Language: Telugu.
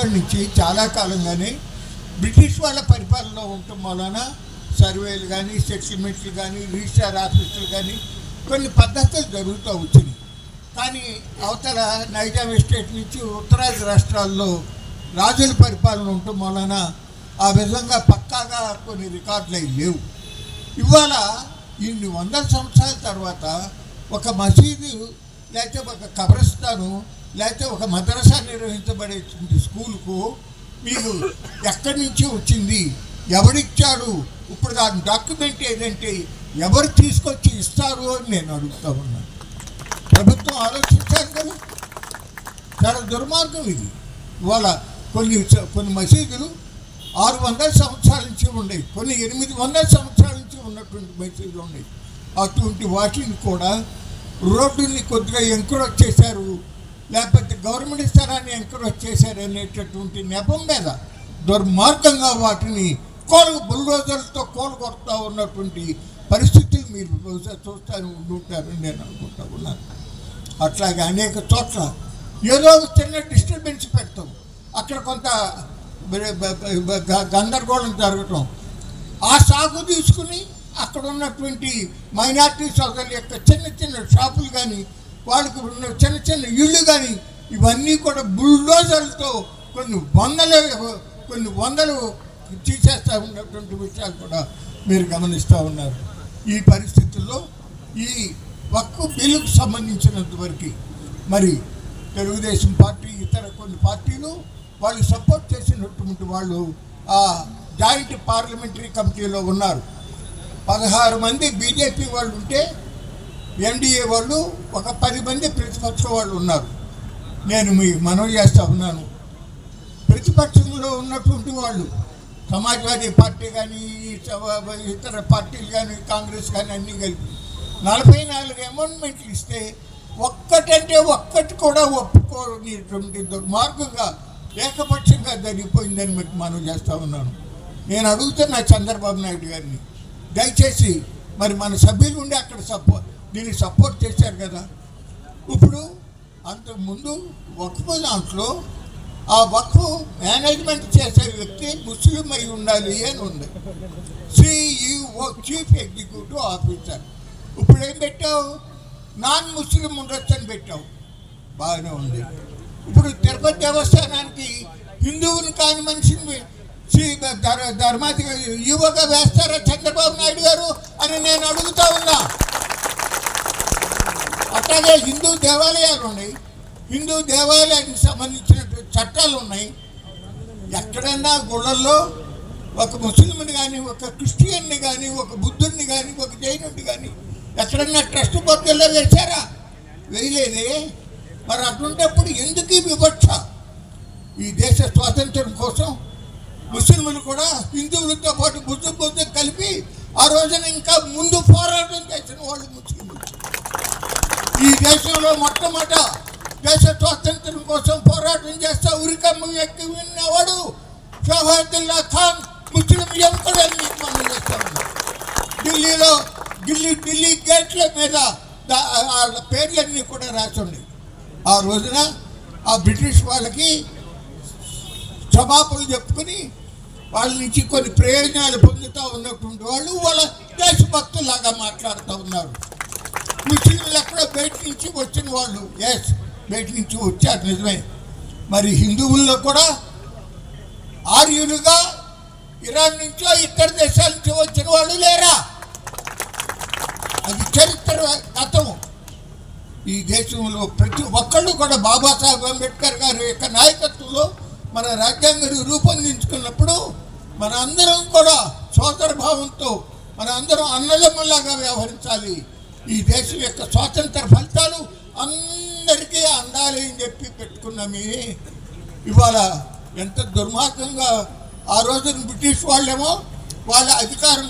నుంచి చాలా కాలంగానే బ్రిటిష్ వాళ్ళ పరిపాలనలో ఉండటం వలన సర్వేలు కానీ సెటిల్మెంట్లు కానీ రిజిస్ట్రార్ ఆఫీసులు కానీ కొన్ని పద్ధతులు జరుగుతూ వచ్చినాయి. కానీ అవతల నైజాం ఎస్టేట్ నుంచి ఉత్తరాది రాష్ట్రాల్లో రాజుల పరిపాలన ఉండటం వలన ఆ విధంగా పక్కాగా కొన్ని రికార్డులు అవి లేవు. ఇవాళ ఇన్ని వందల సంవత్సరాల తర్వాత ఒక మసీదు లేకపోతే ఒక కబ్రస్థాను లేకపోతే ఒక మదరసా నిర్వహించబడే స్కూల్కు మీకు ఎక్కడి నుంచి వచ్చింది, ఎవరిచ్చాడు, ఇప్పుడు దాని డాక్యుమెంట్ ఏదంటే ఎవరు తీసుకొచ్చి ఇస్తారు అని నేను అడుగుతా ఉన్నాను. ప్రభుత్వం ఆలోచించాలి కదా. చాలా దుర్మార్గం ఇది. ఇవాళ కొన్ని మసీదులు 600 సంవత్సరాల నుంచి ఉన్నాయి, కొన్ని 800 సంవత్సరాల నుంచి ఉన్నటువంటి మసీదులు ఉన్నాయి. అటువంటి వాటిని కూడా రోడ్డుని కొద్దిగా ఎంకరేజ్ చేశారు, లేకపోతే గవర్నమెంట్ స్థలాన్ని ఎంకరేజ్ చేశారు అనేటటువంటి నెపం మీద దుర్మార్గంగా వాటిని బుల్డోజర్లతో కొడతా ఉన్నటువంటి పరిస్థితులు మీరు బహుశా చూస్తూ ఉంటారని నేను అనుకుంటా ఉన్నాను. అట్లాగే అనేక చోట్ల ఏదో చిన్న డిస్టర్బెన్స్ పెడతాం, అక్కడ కొంత గందరగోళం జరగటం, ఆ సాగు తీసుకుని అక్కడ ఉన్నటువంటి మైనార్టీ సోదరుల యొక్క చిన్న చిన్న షాపులు కానీ వాళ్ళకి ఉన్న చిన్న చిన్న ఇళ్ళు కానీ ఇవన్నీ కూడా బుల్డోజర్లతో కొన్ని వందలు తీసేస్తూ ఉన్నటువంటి విషయాలు కూడా మీరు గమనిస్తూ ఉన్నారు. ఈ పరిస్థితుల్లో ఈ వక్ఫ్ బిల్లుకు సంబంధించినంత వరకు మరి తెలుగుదేశం పార్టీ ఇతర కొన్ని పార్టీలు వాళ్ళు సపోర్ట్ చేసినటువంటి వాళ్ళు ఆ జాయింట్ పార్లమెంటరీ కమిటీలో ఉన్నారు. 16 మంది బీజేపీ వాళ్ళు ఉంటే ఎన్డీఏ వాళ్ళు ఒక 10 మంది ప్రతిపక్ష వాళ్ళు ఉన్నారు. నేను మీకు మనవి చేస్తూ ఉన్నాను, ప్రతిపక్షంలో ఉన్నటువంటి వాళ్ళు సమాజ్వాదీ పార్టీ కానీ ఇతర పార్టీలు కానీ కాంగ్రెస్ కానీ అన్నీ కలిపి 44 అమెండ్మెంట్లు ఇస్తే ఒక్కటి కూడా ఒప్పుకోనిటువంటి దుర్మార్గంగా ఏకపక్షంగా జరిగిపోయిందని మీకు మనవి చేస్తూ ఉన్నాను. నేను అడుగుతున్నా చంద్రబాబు నాయుడు గారిని, దయచేసి మరి మన సభ్యులు ఉండి అక్కడ దీన్ని సపోర్ట్ చేశారు కదా. ఇప్పుడు అంతకుముందు వక్ఫ్ దాంట్లో ఆ వక్ఫ్ మేనేజ్మెంట్ చేసే వ్యక్తి ముస్లిం అయి ఉండాలి అని ఉంది, చీఫ్ ఎగ్జిక్యూటివ్ ఆఫీసర్. ఇప్పుడు ఏం పెట్టావు, నాన్ ముస్లిం ఉండొచ్చు అని పెట్టావు, బాగానే ఉంది. ఇప్పుడు తిరుపతి దేవస్థానానికి హిందువుని కాని మనిషిని ధర్మాధికారి యువగా వేస్తారా చంద్రబాబు నాయుడు గారు అని నేను అడుగుతా ఉన్నా. అట్లాగే హిందూ దేవాలయాలు ఉన్నాయి, హిందూ దేవాలయానికి సంబంధించిన చట్టాలు ఉన్నాయి. ఎక్కడన్నా గుళ్ళల్లో ఒక ముస్లింని కానీ ఒక క్రిస్టియన్ని కానీ ఒక బుద్ధుడిని కానీ ఒక జైనుడిని కానీ ఎక్కడన్నా ట్రస్ట్ బోర్డుల్లో వేశారా? వేయలేదే. మరి అటువంటిప్పుడు ఎందుకు ఈ వివక్ష? ఈ దేశ స్వాతంత్రం కోసం ముస్లింలు కూడా హిందువులతో పాటు బుద్ధ కలిపి ఆ రోజున ఇంకా ముందు పోరాటం చేసిన వాళ్ళు ముస్లింలు. ఈ దేశంలో మొట్టమొదట దేశ స్వాతంత్రం కోసం పోరాటం చేస్తా ఉరికమ్మ ఎక్కి విన్నవాడు షాబాదుల్లా ఖాన్ ముస్లిం యువకుడు అని మీకు మనం చేస్తా ఉన్నాం. ఢిల్లీ గేట్ల మీద వాళ్ళ పేర్లన్నీ కూడా రాసింది. ఆ రోజున ఆ బ్రిటిష్ వాళ్ళకి క్షమాపణలు చెప్పుకుని వాళ్ళ నుంచి కొన్ని ప్రయోజనాలు పొందుతూ ఉన్నటువంటి వాళ్ళు వాళ్ళ దేశభక్తులాగా మాట్లాడుతూ ఉన్నారు. ముస్లింలు ఎక్కడో బయట నుంచి వచ్చిన వాళ్ళు, బయట నుంచి వచ్చారు నిజమే. మరి హిందువుల్లో కూడా ఆర్యులుగా ఇరాన్ నుంచో ఇతర దేశాల నుంచి వచ్చిన వాళ్ళు లేరా? అది చరిత్ర గతం. ఈ దేశంలో ప్రతి ఒక్కళ్ళు కూడా బాబాసాహెబ్ అంబేద్కర్ గారి యొక్క నాయకత్వంలో మన రాజ్యాంగాన్ని రూపొందించుకున్నప్పుడు మన అందరం కూడా సోదర భావంతో మన అందరం అన్నదమ్ములాగా వ్యవహరించాలి. ఈ దేశం యొక్క స్వాతంత్ర ఫలితాలు అందరికీ అందాలి అని చెప్పి పెట్టుకున్నామే. ఇవాళ ఎంత దుర్మార్గంగా ఆ రోజున బ్రిటిష్ వాళ్ళేమో వాళ్ళ అధికారం